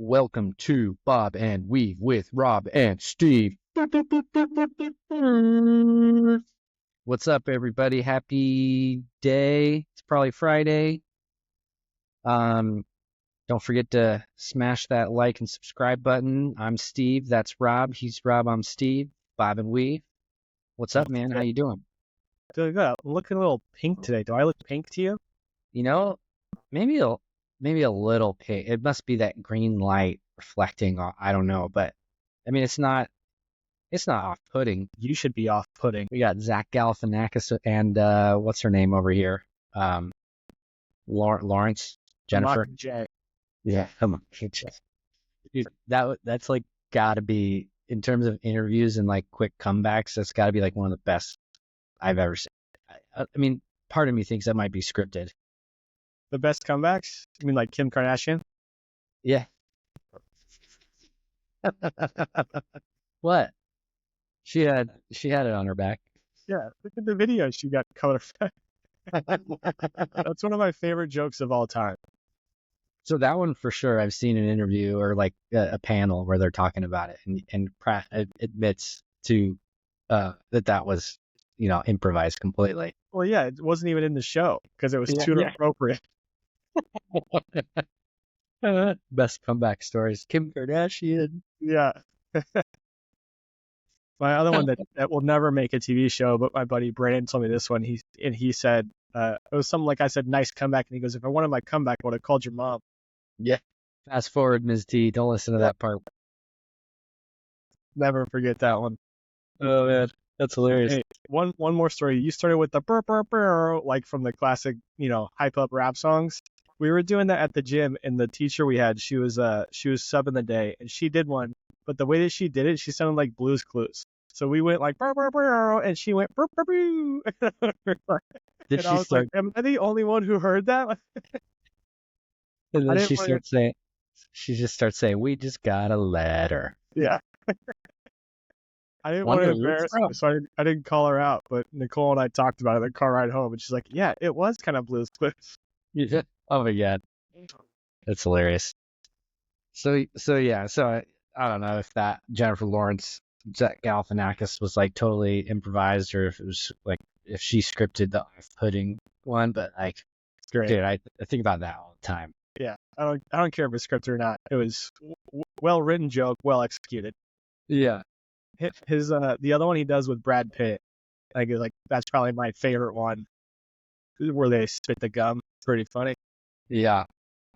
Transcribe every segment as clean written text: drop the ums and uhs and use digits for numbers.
Welcome to Bob and Weave with Rob and Steve. What's up, everybody? Happy day. It's probably Friday. Don't forget to smash that like and subscribe button. I'm Steve. That's Rob. He's Rob. I'm Steve. Bob and Weave. What's up, man? How you doing? Doing good. I'm looking a little pink today. Do I look pink to you? You know, maybe a little pink. It must be that green light reflecting. I don't know, but I mean, it's not off-putting. You should be off-putting. We got Zach Galifianakis and what's her name over here? Lawrence, Jennifer. J. Yeah, come on. Dude, that's like gotta be, in terms of interviews and like quick comebacks, that's gotta be like one of the best I've ever seen. I mean, part of me thinks that might be scripted. The best comebacks? You mean like Kim Kardashian? Yeah. What? She had it on her back. Yeah, look at the video she got color. That's one of my favorite jokes of all time. So that one for sure, I've seen an interview or like a panel where they're talking about it, and Pratt admits to that was, improvised completely. Well, yeah, it wasn't even in the show because it was too inappropriate. Best comeback stories, Kim Kardashian. Yeah. My other one that will never make a TV show, but my buddy Brandon told me this one. He said it was something like, I said, nice comeback, and he goes, if I wanted my comeback, I would have called your mom. Yeah. Fast forward, Ms. T. Don't listen to that part. Never forget that one. Oh man, that's hilarious. Hey, one more story. You started with the burr, burr, burr, like from the classic, hype up rap songs. We were doing that at the gym, and the teacher we had, she was subbing the day, and she did one, but the way that she did it, she sounded like Blue's Clues. So we went like burr, burr, burr, and she went burr, burr, burr. Did she start? Like, am I the only one who heard that? And then she just starts saying, "We just got a letter." Yeah. I didn't want to embarrass her, so I didn't call her out. But Nicole and I talked about it on the car ride home, and she's like, "Yeah, it was kind of Blue's Clues." Yeah. Oh my god, that's hilarious. So I don't know if that Jennifer Lawrence, Zach Galifianakis was like totally improvised, or if it was like if she scripted the off-putting one. But like, great. Dude, I think about that all the time. Yeah, I don't care if it's scripted or not. It was well written joke, well executed. Yeah. His the other one he does with Brad Pitt, like that's probably my favorite one, where they spit the gum. Pretty funny. Yeah.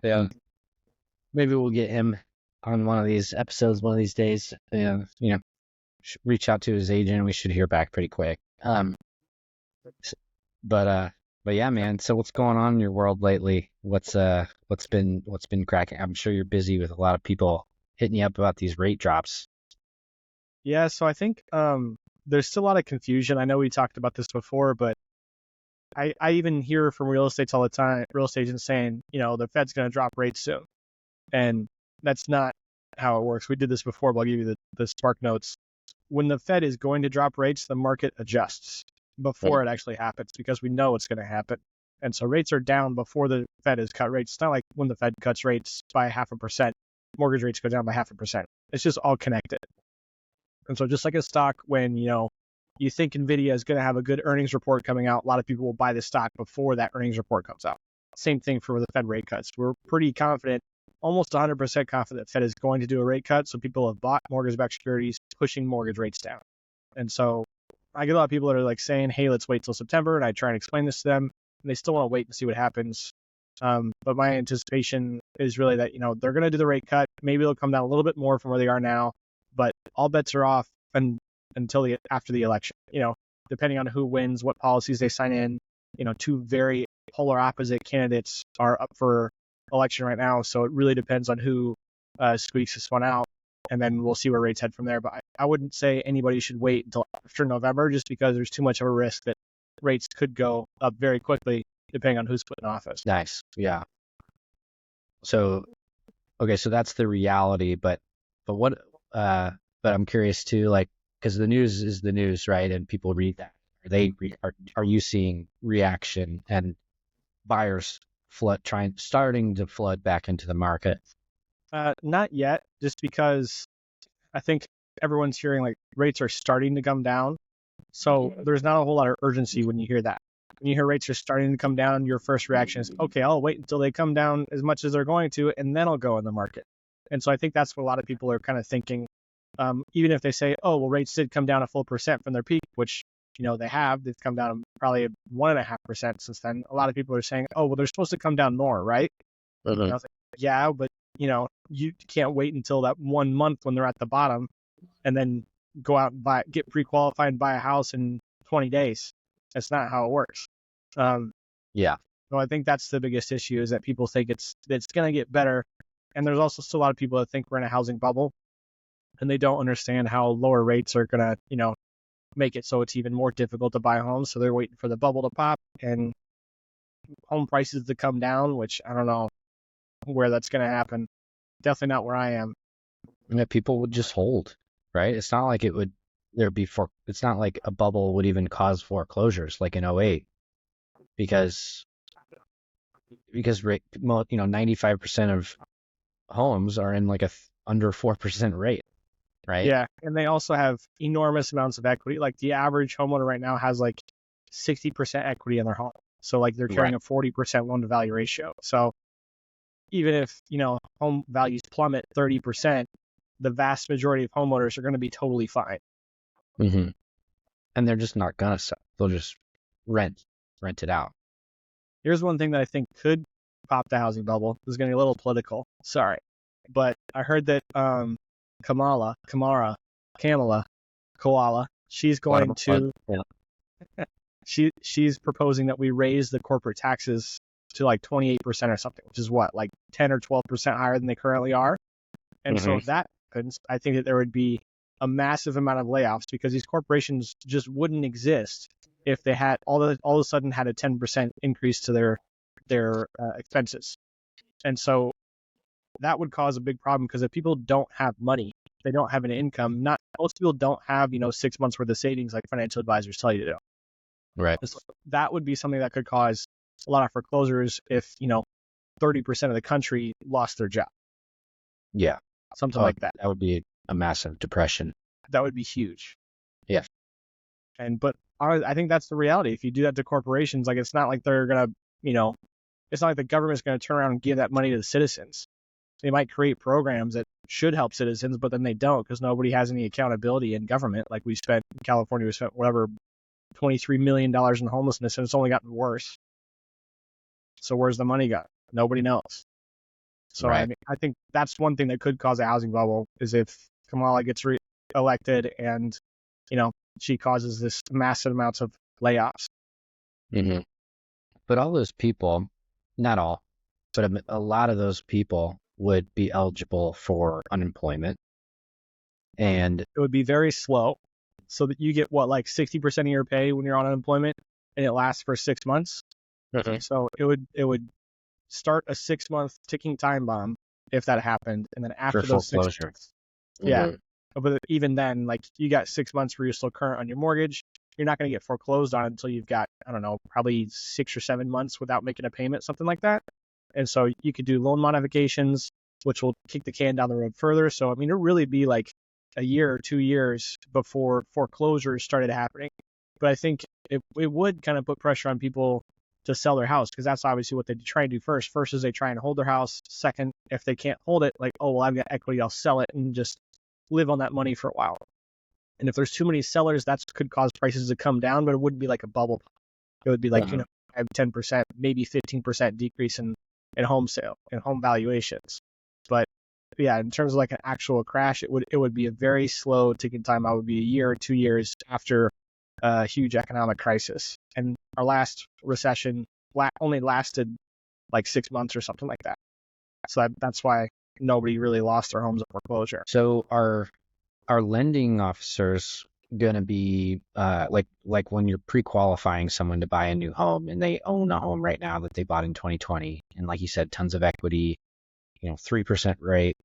Maybe we'll get him on one of these episodes one of these days. Reach out to his agent. We should hear back pretty quick. But yeah, man. So what's going on in your world lately? What's been cracking? I'm sure you're busy with a lot of people hitting you up about these rate drops. Yeah, so I think there's still a lot of confusion. I know we talked about this before, but I even hear from real estate agents saying, the Fed's going to drop rates soon. And that's not how it works. We did this before, but I'll give you the spark notes. When the Fed is going to drop rates, the market adjusts before it actually happens, because we know it's going to happen. And so rates are down before the Fed has cut rates. It's not like when the Fed cuts rates by 0.5%, mortgage rates go down by 0.5%. It's just all connected. And so just like a stock, when, you think NVIDIA is going to have a good earnings report coming out, a lot of people will buy the stock before that earnings report comes out. Same thing for the Fed rate cuts. We're pretty confident, almost 100% confident, that Fed is going to do a rate cut. So people have bought mortgage-backed securities, pushing mortgage rates down. And so I get a lot of people that are like saying, hey, let's wait till September. And I try and explain this to them, and they still want to wait and see what happens. But my anticipation is really that, they're going to do the rate cut. Maybe it'll come down a little bit more from where they are now, but all bets are off until after the election, depending on who wins, what policies they sign in. Two very polar opposite candidates are up for election right now. So it really depends on who squeaks this one out. And then we'll see where rates head from there. But I wouldn't say anybody should wait until after November, just because there's too much of a risk that rates could go up very quickly, depending on who's put in office. Nice. Yeah. So, okay, so that's the reality. But what, but I'm curious too, like, because the news is the news, right? And people read that. Are you seeing reaction and buyers starting to flood back into the market? Not yet, just because I think everyone's hearing like rates are starting to come down. So there's not a whole lot of urgency when you hear that. When you hear rates are starting to come down, your first reaction is, okay, I'll wait until they come down as much as they're going to, and then I'll go in the market. And so I think that's what a lot of people are kind of thinking. Even if they say, oh, well, rates did come down a full percent from their peak, which they have. They've come down probably 1.5% since then. A lot of people are saying, oh, well, they're supposed to come down more, right? And I was like, yeah, but you can't wait until that 1 month when they're at the bottom, and then go out and get pre-qualified and buy a house in 20 days. That's not how it works. Yeah. So I think that's the biggest issue, is that people think it's going to get better. And there's also still a lot of people that think we're in a housing bubble, and they don't understand how lower rates are going to, make it so it's even more difficult to buy homes. So they're waiting for the bubble to pop and home prices to come down, which I don't know where that's going to happen. Definitely not where I am. And that people would just hold, right? It's not like it's not like a bubble would even cause foreclosures like in '08, because 95% of homes are in like under 4% rate, right? Yeah, and they also have enormous amounts of equity. Like the average homeowner right now has like 60% equity in their home. So like they're carrying Right. a 40% loan to value ratio. So even if, home values plummet 30%, the vast majority of homeowners are going to be totally fine. Mm-hmm. And they're just not gonna sell. They'll just rent it out. Here's one thing that I think could pop the housing bubble. This is going to be a little political. Sorry. But I heard that Kamala, Koala, she's going to she's proposing that we raise the corporate taxes to like 28% or something, which is what, like 10 or 12% higher than they currently are. And so if that happens, I think that there would be a massive amount of layoffs, because these corporations just wouldn't exist if they had all of a sudden had a 10% increase to their expenses. And so that would cause a big problem, because if people don't have money, they don't have an income. Not most people don't have 6 months worth of savings like financial advisors tell you to do. Right. So that would be something that could cause a lot of foreclosures if 30% of the country lost their job. Yeah. Something like that. That would be a massive depression. That would be huge. Yeah. But I think that's the reality. If you do that to corporations, like it's not like they're gonna, it's not like the government's gonna turn around and give that money to the citizens. They might create programs that should help citizens, but then they don't, because nobody has any accountability in government. Like we spent in California, we spent whatever $23 million in homelessness, and it's only gotten worse. So where's the money gone? Nobody knows. So Right. I think that's one thing that could cause a housing bubble, is if Kamala gets elected and she causes this massive amounts of layoffs. Mm-hmm. But all those people, not all, but a lot of those people would be eligible for unemployment. And it would be very slow, so that you get like 60% of your pay when you're on unemployment, and it lasts for 6 months. So it would start a 6-month ticking time bomb if that happened, and then after those 6 months, yeah. But even then, like you got 6 months where you're still current on your mortgage. You're not going to get foreclosed on until you've got, I don't know, probably 6 or 7 months without making a payment, something like that. And so you could do loan modifications, which will kick the can down the road further. So, I mean, it'll really be like a year or 2 years before foreclosures started happening. But I think it would kind of put pressure on people to sell their house, because that's obviously what they try and do first. First is they try and hold their house. Second, if they can't hold it, like, oh, well, I've got equity, I'll sell it and just live on that money for a while. And if there's too many sellers, that could cause prices to come down, but it wouldn't be like a bubble. It would be like, 10%, maybe 15% decrease in home sale and home valuations. But yeah, in terms of like an actual crash, it would be a very slow ticking time. It would be a year or 2 years after a huge economic crisis. And our last recession only lasted like 6 months or something like that. So that's why nobody really lost their homes at foreclosure. So are lending officers gonna be like when you're pre-qualifying someone to buy a new home, and they own a home right now that they bought in 2020, and like you said, tons of equity, 3% rate,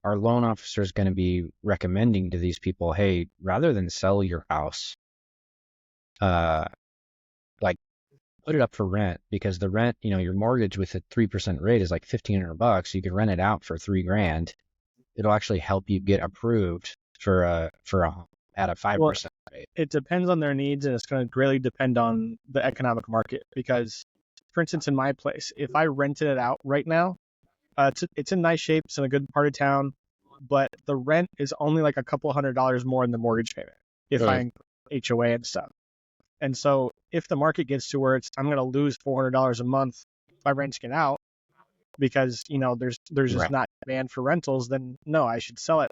are loan officers going to be recommending to these people, hey, rather than sell your house, like put it up for rent because the rent, your mortgage with a 3% rate is like $1,500. You can rent it out for $3,000. It'll actually help you get approved at a Well, 5% rate. it depends on their needs, and it's going to greatly depend on the economic market. Because, for instance, in my place, if I rented it out right now, it's in nice shape. It's in a good part of town, but the rent is only like a couple $100 more than the mortgage payment if I include HOA and stuff. And so if the market gets to where I'm going to lose $400 a month by renting it out because, there's just Right. not demand for rentals, then no, I should sell it.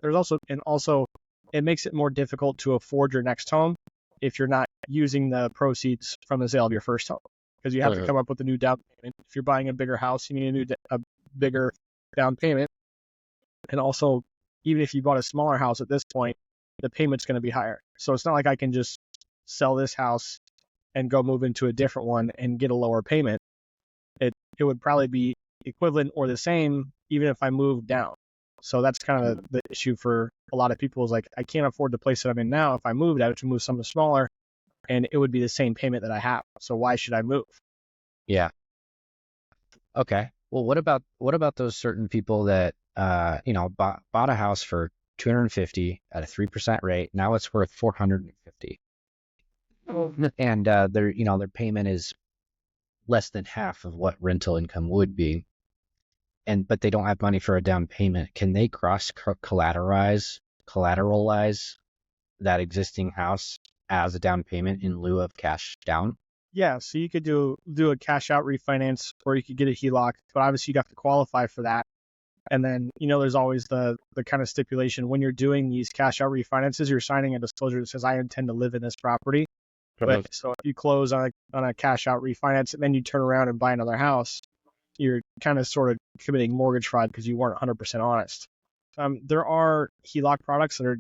Also it makes it more difficult to afford your next home if you're not using the proceeds from the sale of your first home, because you have to come up with a new down payment. If you're buying a bigger house, you need a bigger down payment. And also, even if you bought a smaller house at this point, the payment's going to be higher. So it's not like I can just sell this house and go move into a different one and get a lower payment. It would probably be equivalent or the same even if I moved down. So that's kind of the issue for a lot of people, is like, I can't afford the place that I'm in now. If I moved, I would have to move something smaller and it would be the same payment that I have. So why should I move? Yeah. Okay. Well, what about those certain people that bought a house for 250 at a 3% rate. Now it's worth 450. And their payment is less than half of what rental income would be. But they don't have money for a down payment. Can they cross collateralize that existing house as a down payment in lieu of cash down? Yeah, so you could do a cash out refinance, or you could get a HELOC, but obviously you'd have to qualify for that. And then, there's always the kind of stipulation when you're doing these cash out refinances, you're signing a disclosure that says, I intend to live in this property. But so if you close on a cash out refinance and then you turn around and buy another house, you're kind of sort of committing mortgage fraud because you weren't 100% honest. There are HELOC products that are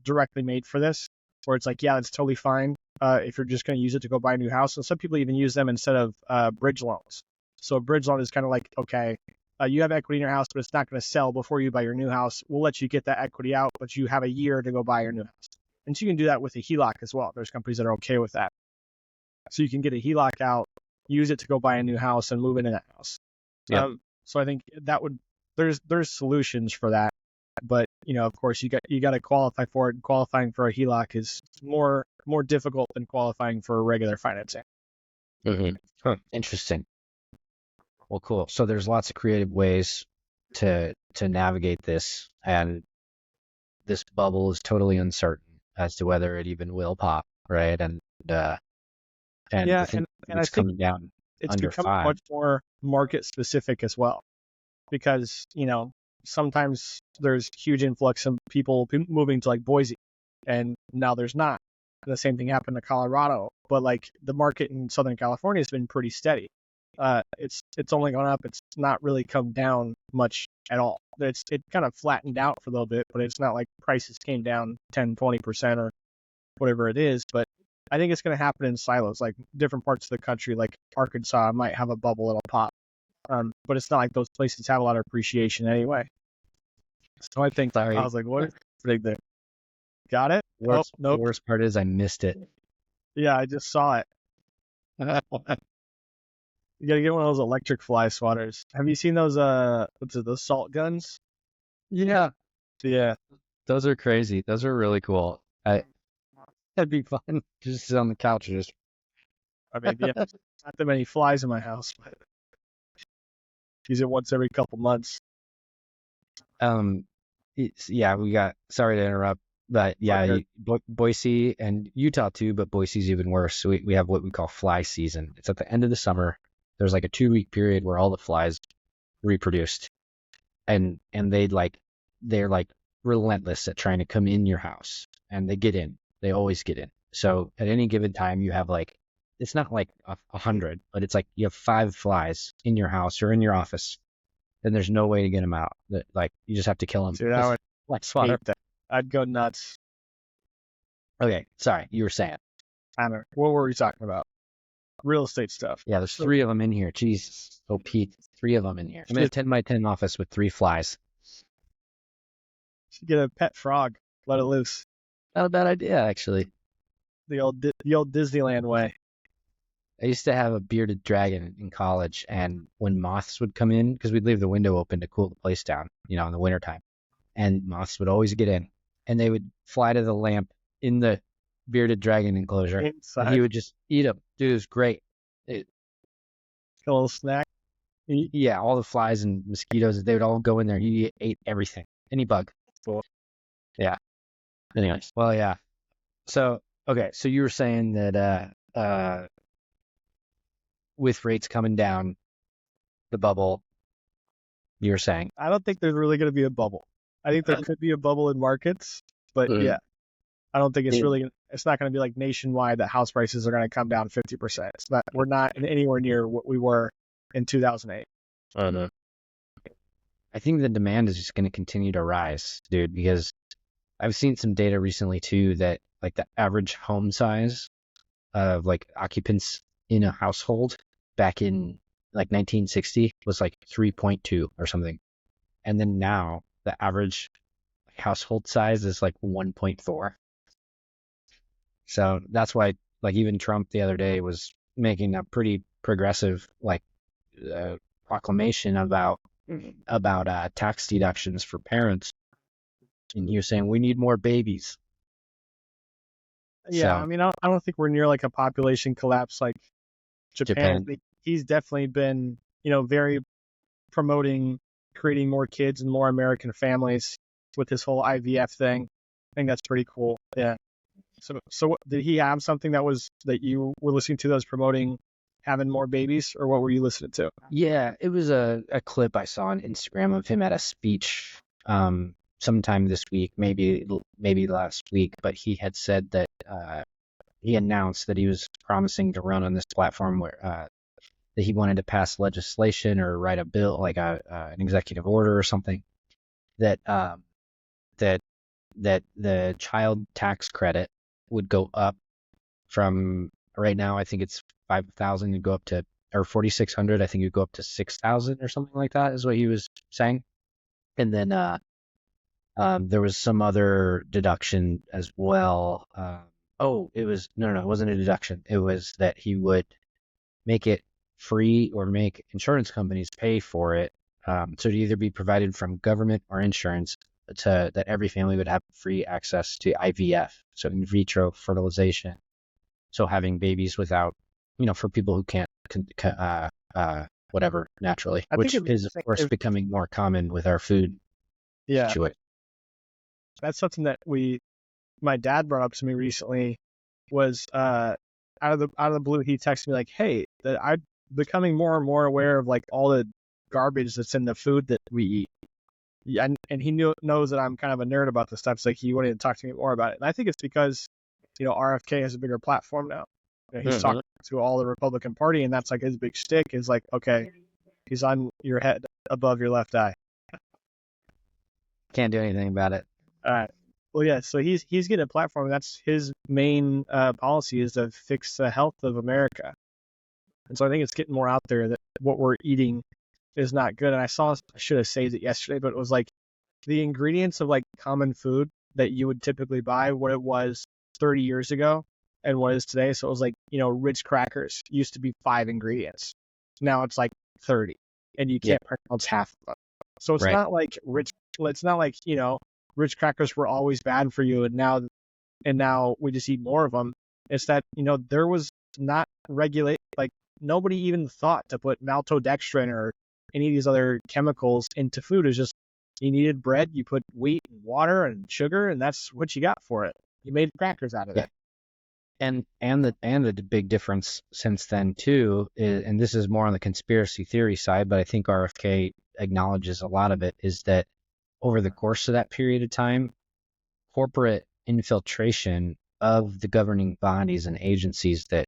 directly made for this, where it's like, yeah, it's totally fine if you're just going to use it to go buy a new house. And some people even use them instead of bridge loans. So a bridge loan is kind of like, okay, you have equity in your house, but it's not going to sell before you buy your new house. We'll let you get that equity out, but you have a year to go buy your new house. And so you can do that with a HELOC as well. There's companies that are okay with that. So you can get a HELOC out, use it to go buy a new house and move into that house. Yeah. So I think there's solutions for that. But, of course, you got to qualify for it. And qualifying for a HELOC is more difficult than qualifying for regular financing. Interesting. Well, cool. So there's lots of creative ways to navigate this, and this bubble is totally uncertain as to whether it even will pop, right? And Yeah, I think and I it's think coming down it's under becoming 5. much more market specific as well, because sometimes there's huge influx of people moving to like Boise, and now there's not. The same thing happened to Colorado, but like the market in Southern California has been pretty steady. It's only gone up. It's not really come down much at all. It kind of flattened out for a little bit, but it's not like prices came down 10-20% or whatever it is. But I think it's going to happen in silos, like different parts of the country, like Arkansas might have a bubble that'll pop. But it's not like those places have a lot of appreciation anyway. So I think Sorry. I was like, what is big there? Got it? Worst, Oh, nope. The worst part is I missed it. Yeah, I just saw it. You gotta get one of those electric fly swatters. Have you seen those those salt guns? Yeah, Yeah. those are crazy. Those are really cool. That'd be fun to just sit on the couch and just. I mean, yeah, not that many flies in my house, but use it once every couple months. We got. Sorry to interrupt, but yeah, Okay. Boise and Utah too, but Boise's even worse. So we have what we call fly season. It's at the end of the summer. There's like a 2-week period where all the flies reproduced, and they're like relentless at trying to come in your house, and they get in. They always get in. So at any given time, you have like, it's not like 100, but it's like you have 5 flies in your house or in your office, and there's no way to get them out. Like you just have to kill them. Dude, I would Like swatter. hate that. I'd go nuts. Okay, sorry, you were saying. I don't know. What were we talking about? Real estate stuff. Yeah, there's 3 of them in here. Jesus. Oh, Pete, 3 of them in here. I'm in a 10 by 10 office with 3 flies. Should get a pet frog. Let it loose. Not a bad idea, actually. The old Disneyland way. I used to have a bearded dragon in college, and when moths would come in, because we'd leave the window open to cool the place down, in the wintertime, and moths would always get in, and they would fly to the lamp in the bearded dragon enclosure, and he Inside, would just eat them. Dude, it was great. It, a little snack. yeah, all the flies and mosquitoes, they would all go in there. He ate everything, any bug. Cool. Yeah. Anyways, well, yeah. So, okay, so you were saying that with rates coming down, the bubble, you were saying. I don't think there's really going to be a bubble. I think there could be a bubble in markets, but Mm. yeah, I don't think it's Mm. really. It's not going to be like nationwide that house prices are going to come down 50%. It's not. We're not anywhere near what we were in 2008. Oh, no. I think the demand is just going to continue to rise, dude, because I've seen some data recently too that like the average home size of like occupants in a household back in like 1960 was like 3.2 or something. And then now the average household size is like 1.4. So that's why like even Trump the other day was making a pretty progressive like proclamation about tax deductions for parents, and you're saying we need more babies. Yeah, I So mean, I don't think we're near like a population collapse like Japan. I Japan, think he's definitely been, very promoting creating more kids and more American families with this whole IVF thing. I think that's pretty cool. Yeah. So did he have something that you were listening to that was promoting having more babies, or what were you listening to? yeah, it was a clip I saw on Instagram of him at a speech sometime this week, maybe last week, but he had said that he announced that he was promising to run on this platform where that he wanted to pass legislation or write a bill, like an executive order or something, that that that the child tax credit would go up from right now. I think it's 5,000 and go up to, or 4,600. I think you go up to 6,000 or something like that is what he was saying. And then there was some other deduction as well. Oh, it was no, it wasn't a deduction. It was that he would make it free or make insurance companies pay for it. So to either be provided from government or insurance, to that every family would have free access to IVF, so in vitro fertilization. So having babies without, for people who can't, whatever, naturally, I think which it is of course if becoming more common with our food yeah, situation. that's something that my dad brought up to me recently was out of the blue he texted me like, hey, that I'm becoming more and more aware of like all the garbage that's in the food that we eat. Yeah, and he knows that I'm kind of a nerd about this stuff, so like he wanted to talk to me more about it. And I think it's because, RFK has a bigger platform now. He's Mhm. talking to all the Republican Party, and that's like his big shtick is like, okay, he's on your head above your left eye. Can't do anything about it. All right. Well, yeah. So he's getting a platform. That's his main policy is to fix the health of America. And so I think it's getting more out there that what we're eating is not good. And I should have saved it yesterday, but it was like the ingredients of like common food that you would typically buy, what it was 30 years ago and what it is today. So it was like, Ritz crackers used to be 5 ingredients. Now it's like 30, and you Yeah. can't pronounce half of them. So Right. it's not like, Ritz crackers were always bad for you, and now we just eat more of them. It's that, there was not regulate, like nobody even thought to put maltodextrin or any of these other chemicals into food. It's just you needed bread, you put wheat and water and sugar, and that's what you got for it. You made crackers out of Yeah. it. And the big difference since then too is, and this is more on the conspiracy theory side, but I think RFK acknowledges a lot of it, is that over the course of that period of time, corporate infiltration of the governing bodies and agencies that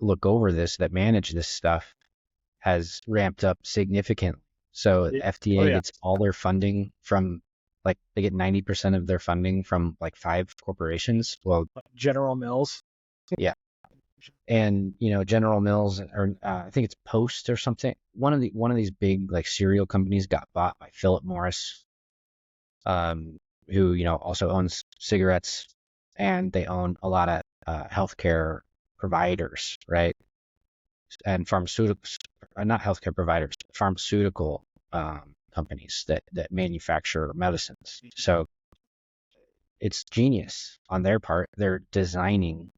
look over this, that manage this stuff, has ramped up significantly. So Oh FDA yeah, gets all their funding from, like, they get 90% of their funding from like 5 corporations. Well, General Mills. yeah. And General Mills, or I think it's Post or something. One of these big like cereal companies got bought by Philip Morris, who also owns cigarettes, and they own a lot of healthcare providers, right? And pharmaceuticals, not healthcare providers, pharmaceutical companies that manufacture medicines. So it's genius on their part. They're designing,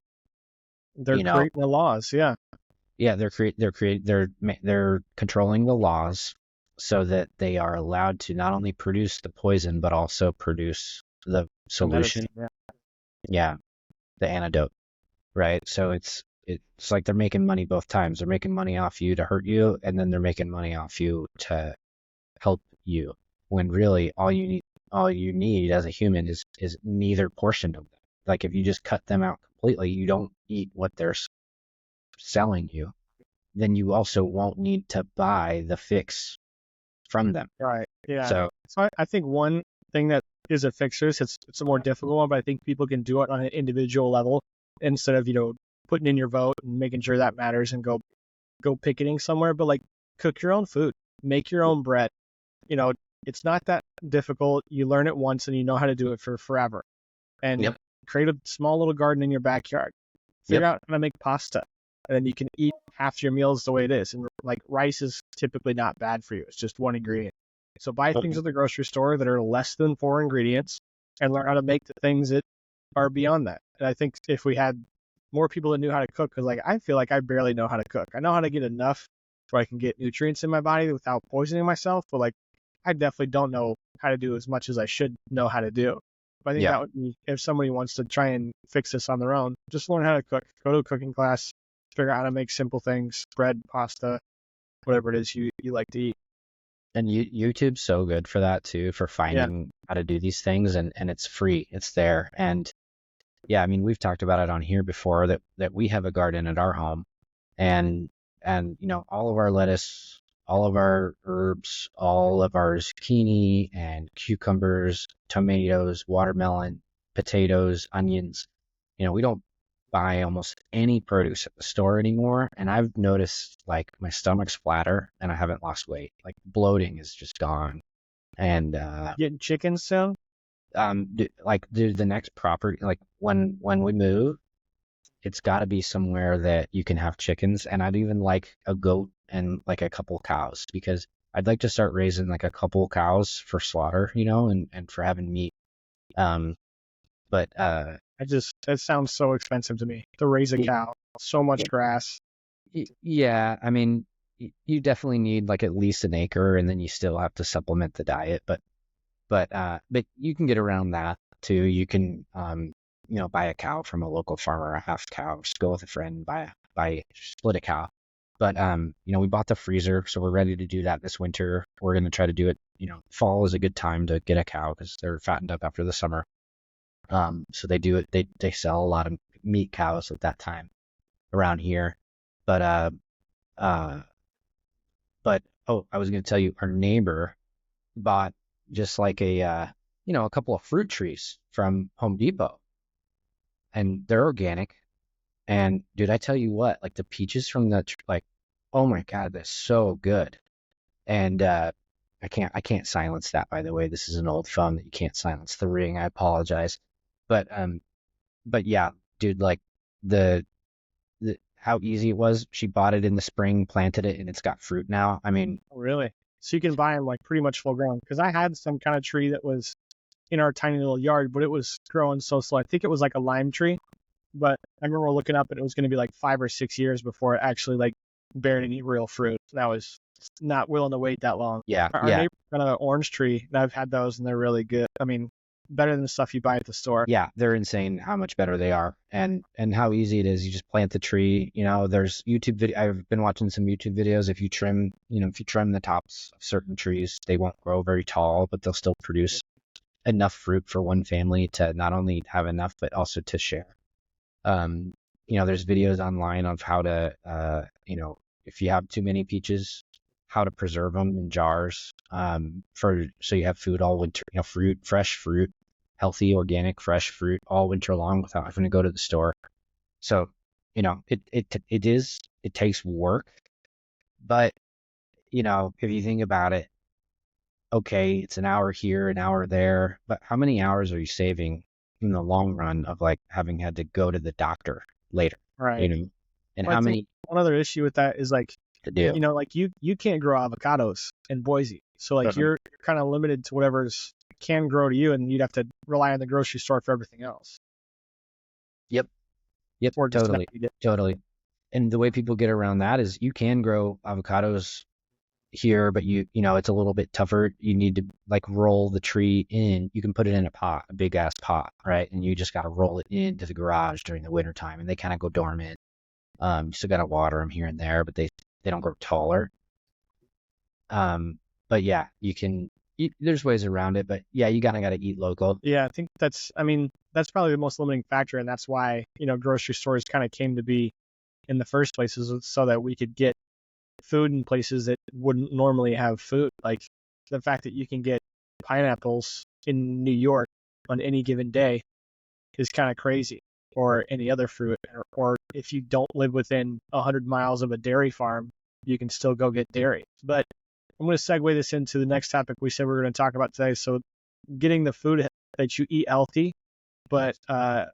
They're you know, creating the laws. Yeah. yeah, they're controlling the laws so that they are allowed to not only produce the poison but also produce the The solution. medicine. Yeah. Yeah, the antidote, right? So it's like they're making money both times. They're making money off you to hurt you, and then they're making money off you to help you. When really all you need as a human is neither portion of them. Like if you just cut them out completely, you don't eat what they're selling you, then you also won't need to buy the fix from them. Right. Yeah. So, So I think one thing that is a fixers, it's a more difficult one, but I think people can do it on an individual level instead of, putting in your vote and making sure that matters and go picketing somewhere. But like cook your own food, make your own bread. You know, it's not that difficult. You learn it once and you know how to do it for forever. And yep, create a small little garden in your backyard. yep, Figure out how to make pasta. And then you can eat half your meals the way it is. And like rice is typically not bad for you. It's just one ingredient. So buy things at the grocery store that are less than 4 ingredients and learn how to make the things that are beyond that. And I think if we had more people that knew how to cook, because like I feel like I barely know how to cook. I know how to get enough where I can get nutrients in my body without poisoning myself, but like I definitely don't know how to do as much as I should know how to do. But I think yeah. that would be if somebody wants to try and fix this on their own, just learn how to cook, go to a cooking class, figure out how to make simple things, bread, pasta, whatever it is you like to eat. And YouTube's so good for that too, for Yeah. finding how to do these things, and it's free. It's there. And yeah, I mean, we've talked about it on here before that we have a garden at our home, and all of our lettuce, all of our herbs, all of our zucchini and cucumbers, tomatoes, watermelon, potatoes, onions. We don't buy almost any produce at the store anymore, and I've noticed like my stomach's flatter and I haven't lost weight. Like bloating is just gone. And Getting chickens soon? the next property, like when we move, it's got to be somewhere that you can have chickens, and I'd even like a goat and like a couple cows, because I'd like to start raising like a couple cows for slaughter, and for having meat. Um, but That sounds so expensive to me to raise a cow. So much grass. yeah, I mean, you definitely need like at least an acre, and then you still have to supplement the diet. But you can get around that too. You can buy a cow from a local farmer, a half cow. Just go with a friend, split a cow. But we bought the freezer, so we're ready to do that this winter. We're gonna try to do it. Fall is a good time to get a cow because they're fattened up after the summer. So they do it. They sell a lot of meat cows at that time around here. But uh, but oh, I was gonna tell you, our neighbor bought just like a couple of fruit trees from Home Depot, and they're organic. And dude, I tell you what, like the peaches from like, oh my God, they're so good. And I can't silence that, by the way. This is an old phone that you can't silence the ring. I apologize. But yeah, dude, like the how easy it was. She bought it in the spring, planted it, and it's got fruit now. I mean, Oh, really? So you can buy them like pretty much full grown. Because I had some kind of tree that was in our tiny little yard, but it was growing so slow. I think it was like a lime tree, but I remember looking up and it was going to be like 5 or 6 years before it actually like bared any real fruit. And I was not willing to wait that long. yeah, Our yeah, neighbor got an orange tree, and I've had those, and they're really good. I mean, better than the stuff you buy at the store. yeah, they're insane how much better they are, and how easy it is. You just plant the tree. There's YouTube video. I've been watching some YouTube videos. If you trim the tops of certain trees, they won't grow very tall, but they'll still produce enough fruit for one family to not only have enough, but also to share. There's videos online of how to, if you have too many peaches, how to preserve them in jars, so you have food all winter, fresh fruit, healthy, organic, fresh fruit all winter long without having to go to the store. So, it takes work, but, if you think about it, okay, it's an hour here, an hour there, but how many hours are you saving in the long run of like having had to go to the doctor later, Right. and Well, I how think many one other issue with that is like, to do. like you can't grow avocados in Boise, so like Mhm. you're kind of limited to whatever's can grow to you, and you'd have to rely on the grocery store for everything else, Yep. Yep. or just about Totally. eat it. Totally. And the way people get around that is you can grow avocados here, but it's a little bit tougher. You need to like roll the tree in. You can put it in a pot, a big ass pot, right? And you just got to roll it into the garage during the winter time, and they kind of go dormant. You still got to water them here and there, but they don't grow taller. But yeah, there's ways around it, but yeah, you kind of got to eat local. Yeah, I think that's probably the most limiting factor, and that's why grocery stores kind of came to be in the first place, is so that we could get food in places that wouldn't normally have food. Like the fact that you can get pineapples in New York on any given day is kind of crazy, or any other fruit, or if you don't live within 100 miles of a dairy farm, you can still go get dairy. But I'm going to segue this into the next topic we said we were going to talk about today. So getting the food that you eat healthy. But my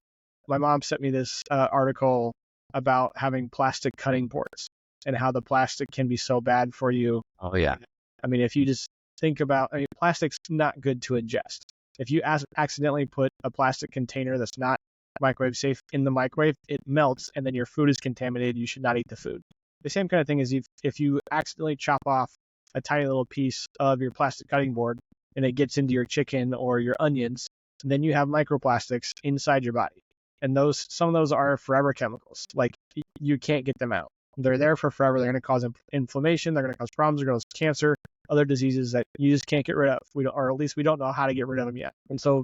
mom sent me this article about having plastic cutting boards and how the plastic can be so bad for you. Oh yeah. I mean, if you just think about, plastic's not good to ingest. If you accidentally put a plastic container that's not microwave safe in the microwave, it melts and then your food is contaminated. You should not eat the food. The same kind of thing is if you accidentally chop off a tiny little piece of your plastic cutting board and it gets into your chicken or your onions, then you have microplastics inside your body. And some of those are forever chemicals. Like you can't get them out. They're there for forever. They're going to cause inflammation. They're going to cause problems. They're going to cause cancer, other diseases that you just can't get rid of. Or at least we don't know how to get rid of them yet. And so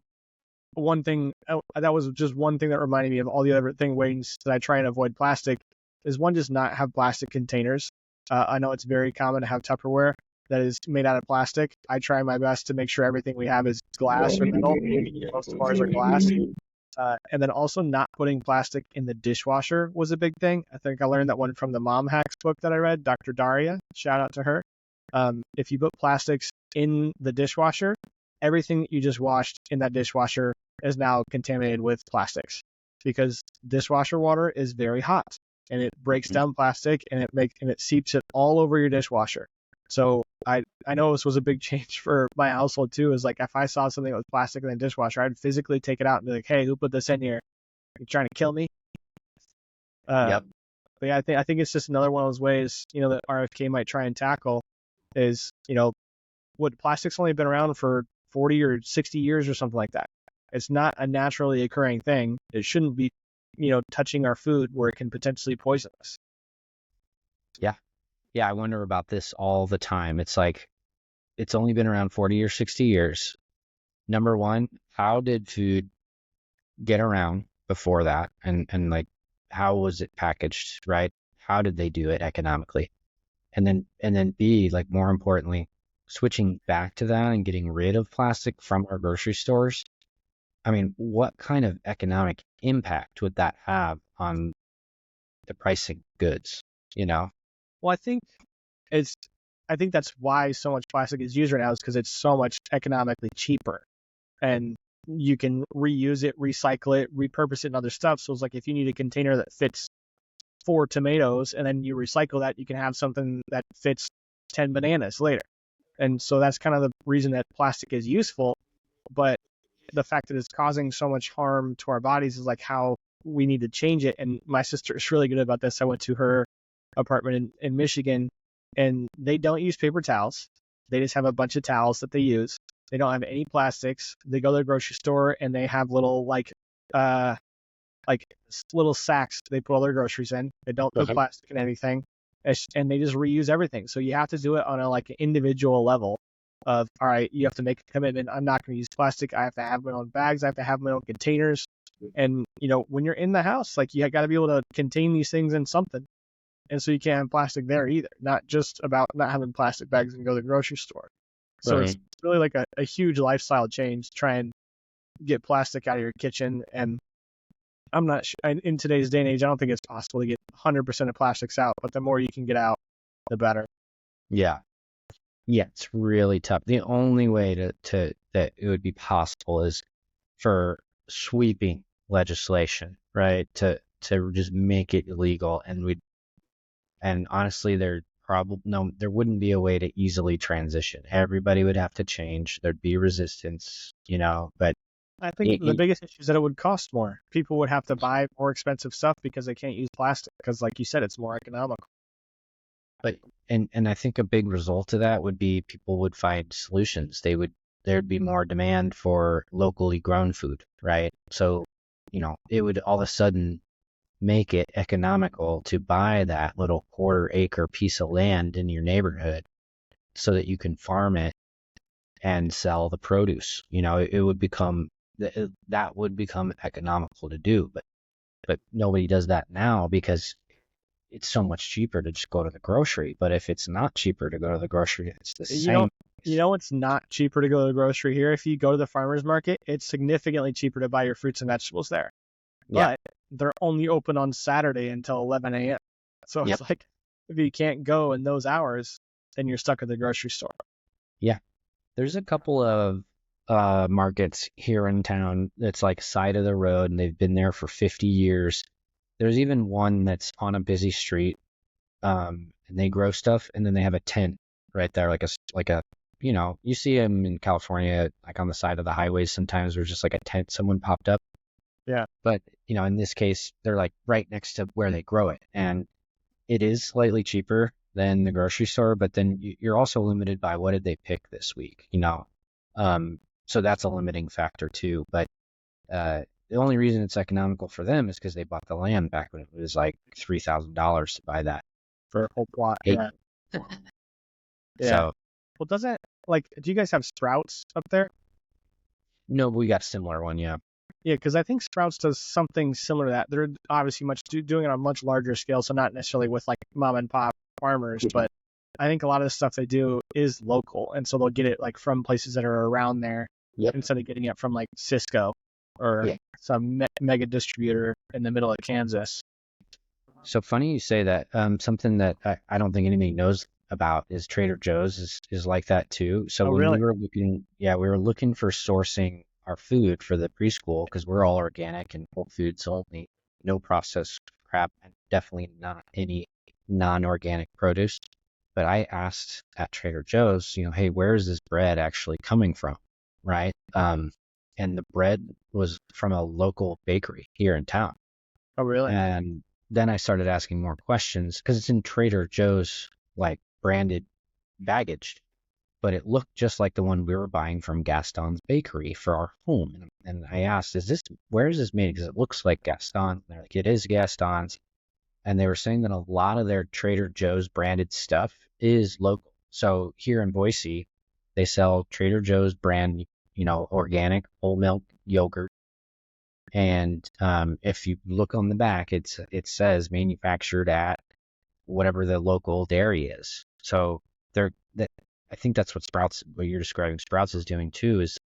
that was just one thing that reminded me of all the other ways that I try and avoid plastic is one, just not have plastic containers. I know it's very common to have Tupperware that is made out of plastic. I try my best to make sure everything we have is glass or metal. Most of ours are glass. And then also not putting plastic in the dishwasher was a big thing. I think I learned that one from the Mom Hacks book that I read, Dr. Daria. Shout out to her. If you put plastics in the dishwasher, everything that you just washed in that dishwasher is now contaminated with plastics, because dishwasher water is very hot and it breaks down plastic and it seeps it all over your dishwasher. So I know this was a big change for my household too. Is like if I saw something that was plastic in the dishwasher, I'd physically take it out and be like, "Hey, who put this in here? You trying to kill me?" Yep. But yeah, I think it's just another one of those ways that RFK might try and tackle is would plastics only been around for 40 or 60 years or something like that. It's not a naturally occurring thing. It shouldn't be touching our food where it can potentially poison us. Yeah. Yeah, I wonder about this all the time. It's like it's only been around 40 or 60 years. Number one, how did food get around before that? And like how was it packaged, right? How did they do it economically? And then B, like more importantly, switching back to that and getting rid of plastic from our grocery stores. I mean, what kind of economic impact would that have on the pricing of goods, you know? Well, it's I think that's why so much plastic is used right now, is because it's so much economically cheaper, and you can reuse it, recycle it, repurpose it in other stuff. So it's like if you need a container that fits 4 tomatoes and then you recycle that, you can have something that fits 10 bananas later. And so that's kind of the reason that plastic is useful. But the fact that it's causing so much harm to our bodies is like how we need to change it. And my sister is really good about this. I went to her apartment in Michigan, and they don't use paper towels. They just have a bunch of towels that they use. They don't have any plastics. They go to the grocery store and they have little like little sacks they put all their groceries in. They don't put plastic in anything, and they just reuse everything. So you have to do it on a like an individual level of, all right, you have to make a commitment. I'm not going to use plastic. I have to have my own bags. I have to have my own containers. And when you're in the house, like you got to be able to contain these things in something. And so you can't have plastic there either. Not just about not having plastic bags and go to the grocery store. So it's really like a huge lifestyle change to try and get plastic out of your kitchen. And I'm not sure, in today's day and age, I don't think it's possible to get 100% of plastics out, but the more you can get out, the better. Yeah. Yeah, it's really tough. The only way to that it would be possible is for sweeping legislation, right, to just make it illegal, and honestly, there wouldn't be a way to easily transition. Everybody would have to change. There'd be resistance, but I think it, the it, biggest issue is that it would cost more. People would have to buy more expensive stuff because they can't use plastic because, like you said, it's more economical. but and I think a big result of that would be people would find solutions. There'd be more demand for locally grown food, right? So, it would all of a sudden make it economical to buy that little quarter acre piece of land in your neighborhood so that you can farm it and sell the produce. It would become that would become economical to do, but nobody does that now because it's so much cheaper to just go to the grocery. But if it's not cheaper to go to the grocery, it's the You know, same. it's not cheaper to go to the grocery here. If you go to the farmer's market, it's significantly cheaper to buy your fruits and vegetables there. Yeah. But they're only open on Saturday until 11 a.m. So Yep. it's like if you can't go in those hours, then you're stuck at the grocery store. Yeah. There's a couple of markets here in town that's like side of the road, and they've been there for 50 years. There's even one that's on a busy street, and they grow stuff, and then they have a tent right there, like a you see them in California, like on the side of the highways. Sometimes there's just like a tent someone popped up, Yeah. but in this case, they're like right next to where they grow it, and it is slightly cheaper than the grocery store, but then you're also limited by what did they pick this week. So that's a limiting factor too. But the only reason it's economical for them is because they bought the land back when it was like $3,000 to buy that. For a whole plot. Hey, Yeah. Yeah. so Well, doesn't do you guys have Sprouts up there? no, we got a similar one, yeah. Yeah, because I think Sprouts does something similar to that. They're obviously doing it on a much larger scale, so not necessarily with like mom and pop farmers, but I think a lot of the stuff they do is local, and so they'll get it like from places that are around there Yep. instead of getting it from like Cisco or Yeah. some mega distributor in the middle of Kansas. So funny you say that. Something that I don't think anybody knows about is Trader Joe's is like that too. So Oh, when really? we were looking for sourcing our food for the preschool because we're all organic and whole foods only, no processed crap, and definitely not any non-organic produce. But I asked at Trader Joe's, hey, where is this bread actually coming from, right? And the bread was from a local bakery here in town. Oh, really? And then I started asking more questions because it's in Trader Joe's, like branded baggage, but it looked just like the one we were buying from Gaston's bakery for our home. And I asked, where is this made? Because it looks like Gaston. And they're like, it is Gaston's. And they were saying that a lot of their Trader Joe's branded stuff is local. So here in Boise, they sell Trader Joe's brand, organic whole milk yogurt. And if you look on the back, it says manufactured at whatever the local dairy is. So I think that's what you're describing Sprouts is doing too, is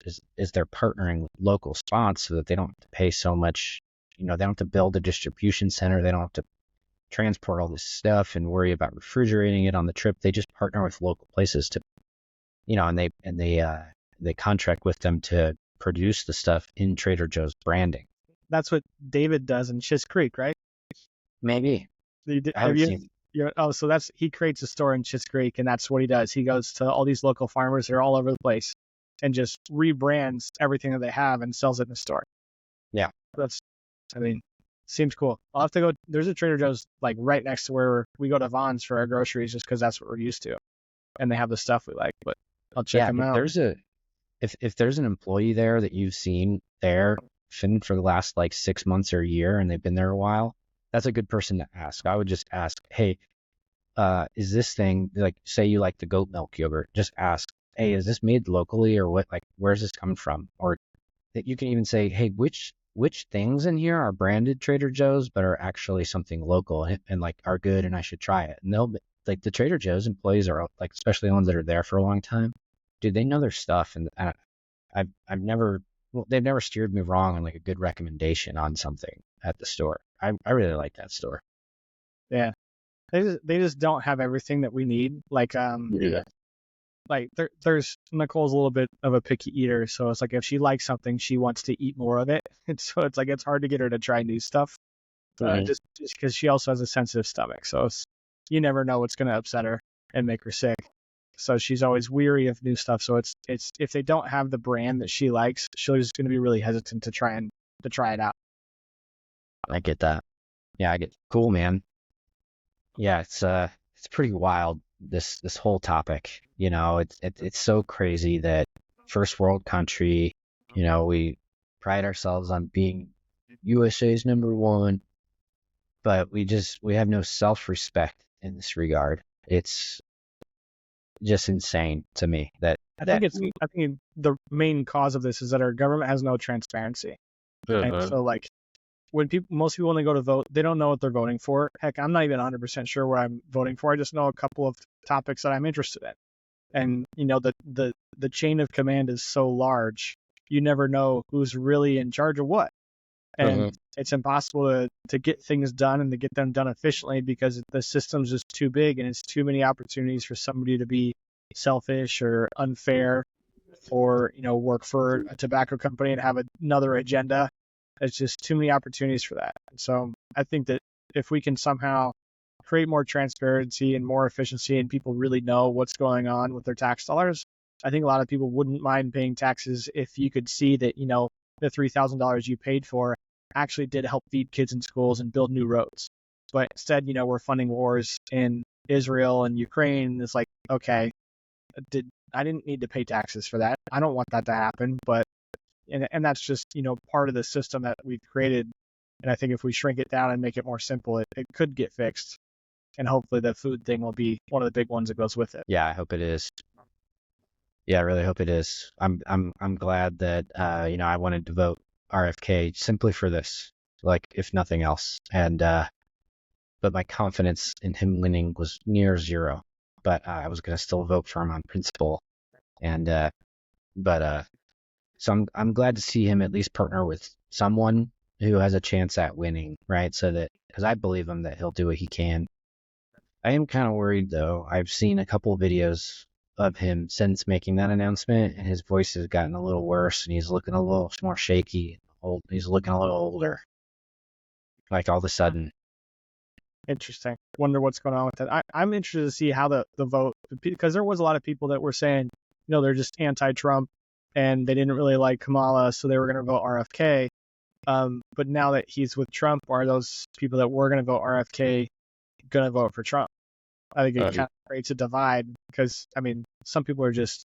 they're partnering with local spots so that they don't have to pay so much. They don't have to build a distribution center. They don't have to transport all this stuff and worry about refrigerating it on the trip. They just partner with local places to, and they contract with them to produce the stuff in Trader Joe's branding. That's what David does in Schiss Creek, right? Maybe. I Have haven't you? seen. So he creates a store in Schiss Creek, and that's what he does. He goes to all these local farmers that are all over the place, and just rebrands everything that they have and sells it in the store. Yeah. Seems cool. I'll have to go. There's a Trader Joe's like right next to where we go to Vaughn's for our groceries, just because that's what we're used to, and they have the stuff we like. But I'll check Yeah. them If out. there's an employee there that you've seen there for the last like 6 months or a year and they've been there a while, that's a good person to ask. I would just ask, hey, is this thing, like, say you like the goat milk yogurt, just ask, hey, is this made locally or what? Like, where's this coming from? Or that you can even say, hey, which things in here are branded Trader Joe's but are actually something local and like are good and I should try it. And they'll like the Trader Joe's employees are like, especially the ones that are there for a long time, dude, they know their stuff. And I've never, well, they've never steered me wrong on like a good recommendation on something at the store. I really like that store. Yeah, they just don't have everything that we need. Like Yeah. like there's Nicole's a little bit of a picky eater, so it's like if she likes something, she wants to eat more of it. And so it's like it's hard to get her to try new stuff, Mhm. just because she also has a sensitive stomach. So you never know what's going to upset her and make her sick. So she's always weary of new stuff. So it's if they don't have the brand that she likes, she's going to be really hesitant to try it out. I get that. Yeah, I get cool, man. Yeah, it's pretty wild this whole topic. It's so crazy that first world country, we pride ourselves on being USA's number one, but we have no self-respect in this regard. It's just insane to me that that we I think the main cause of this is that our government has no transparency. And uh so like most people when they go to vote, they don't know what they're voting for. Heck, I'm not even 100% sure what I'm voting for. I just know a couple of topics that I'm interested in. And the chain of command is so large, you never know who's really in charge of what. And uh it's impossible to get things done and to get them done efficiently because the system's just too big and it's too many opportunities for somebody to be selfish or unfair or work for a tobacco company and have another agenda. It's just too many opportunities for that. And so I think that if we can somehow create more transparency and more efficiency and people really know what's going on with their tax dollars, I think a lot of people wouldn't mind paying taxes if you could see that, the $3,000 you paid for actually did help feed kids in schools and build new roads. But instead, we're funding wars in Israel and Ukraine. It's like, okay, I didn't need to pay taxes for that. I don't want that to happen, but and that's just part of the system that we've created. And I think if we shrink it down and make it more simple, it could get fixed. And hopefully the food thing will be one of the big ones that goes with it. yeah, I hope it is. Yeah, I really hope it is. I'm glad that I wanted to vote RFK simply for this, like if nothing else. And but my confidence in him winning was near zero. But I was gonna still vote for him on principle. And but so I'm glad to see him at least partner with someone who has a chance at winning, right? So that because I believe him that he'll do what he can. I am kind of worried though. I've seen a couple of videos of him since making that announcement, and his voice has gotten a little worse, and he's looking a little more shaky. He's looking a little older, like all of a sudden. Interesting. Wonder what's going on with that. I'm interested to see how the vote, because there was a lot of people that were saying, they're just anti-Trump and they didn't really like Kamala, so they were going to vote RFK. But now that he's with Trump, are those people that were going to vote RFK going to vote for Trump? I think it kind of creates a divide because, some people are just,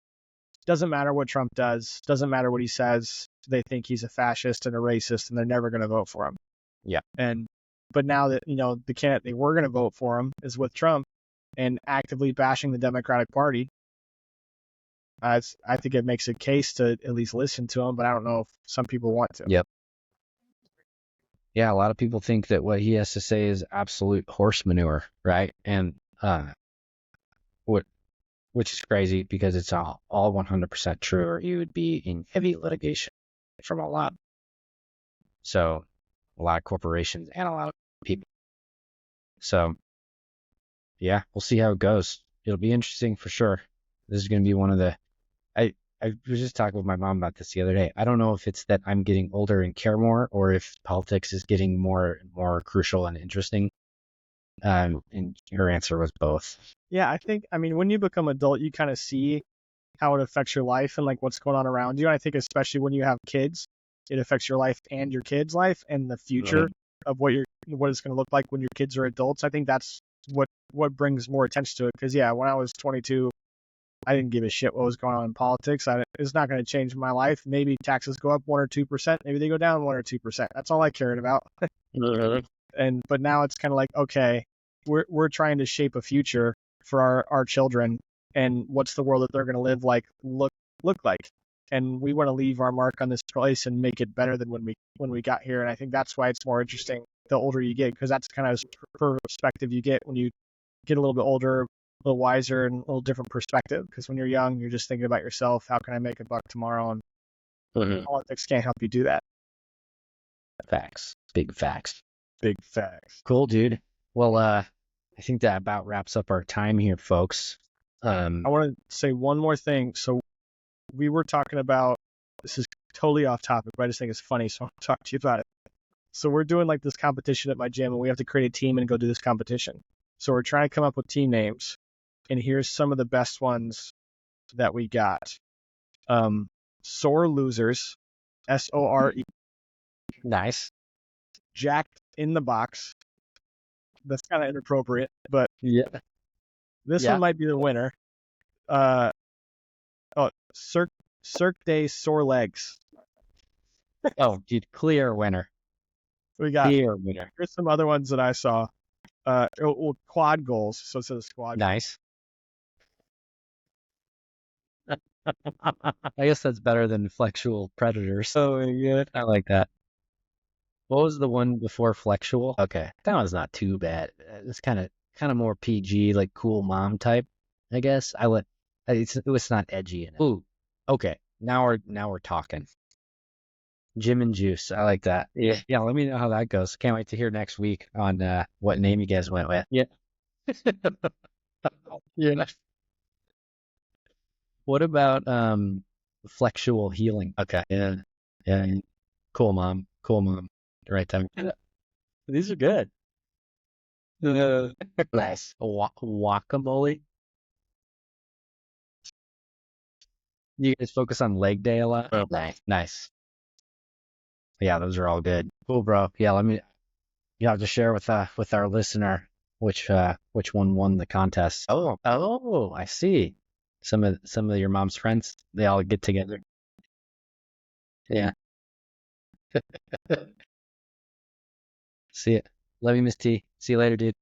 doesn't matter what Trump does, doesn't matter what he says. They think he's a fascist and a racist and they're never going to vote for him. Yeah. But now that, the candidate they were going to vote for him is with Trump and actively bashing the Democratic Party, I think it makes a case to at least listen to him, but I don't know if some people want to. Yep. Yeah, a lot of people think that what he has to say is absolute horse manure, right? And what which is crazy because it's all 100% true, or he would be in heavy litigation from a lot of corporations and a lot of people. So yeah, we'll see how it goes. It'll be interesting for sure. This is going to be one of the. I was just talking with my mom about this the other day. I don't know if it's that I'm getting older and care more, or if politics is getting more and more crucial and interesting. And her answer was both. Yeah, I think, when you become adult, you kind of see how it affects your life and like what's going on around you. And I think especially when you have kids, it affects your life and your kids' life and the future of what it's going to look like when your kids are adults. I think that's what brings more attention to it. Because yeah, when I was 22, I didn't give a shit what was going on in politics. It's not going to change my life. Maybe taxes go up 1 or 2%. Maybe they go down 1 or 2%. That's all I cared about. But now it's kind of like, okay, we're trying to shape a future for our children, and what's the world that they're going to live like look like, and we want to leave our mark on this place and make it better than when we got here. And I think that's why it's more interesting the older you get, because that's kind of perspective you get when you get a little bit older, a little wiser, and a little different perspective. Because when you're young, you're just thinking about yourself. How can I make a buck tomorrow? And politics can't help you do that. Facts. Big facts. Big facts. Cool, dude. Well, I think that about wraps up our time here, folks. I want to say one more thing. So we were talking about, this is totally off topic, but I just think it's funny, so I'll talk to you about it. So we're doing like this competition at my gym, and we have to create a team and go do this competition. So we're trying to come up with team names, and here's some of the best ones that we got. Sore Losers, SORE, Nice. Jacked in the Box. That's kind of inappropriate, but Yeah. this Yeah. one might be the winner. Cirque Day Sore Legs. Oh, dude, clear winner. We got, Clear winner. here's some other ones that I saw. Quad goals. So it says squad. Nice. I guess that's better than Flexual Predators. Oh, good. I like that. What was the one before Flexual? Okay, that one's not too bad. It's kind of more PG, like cool mom type, I guess. It's not edgy enough. Ooh, okay. Now we're talking. Jim and Juice. I like that. Yeah, yeah. Let me know how that goes. Can't wait to hear next week on what name you guys went with. Yeah. Yeah. What about Flexual Healing? Okay. Yeah. Yeah. Cool mom. Cool mom. Right time. These are good. Nice. Guacamole. You guys focus on leg day a lot? Oh, nice. Nice. Yeah, those are all good. Cool, bro. Yeah, I'll just share with our listener which one won the contest. Oh, I see. Some of your mom's friends, they all get together. Yeah. See it. Love you, Miss T. See you later, dude.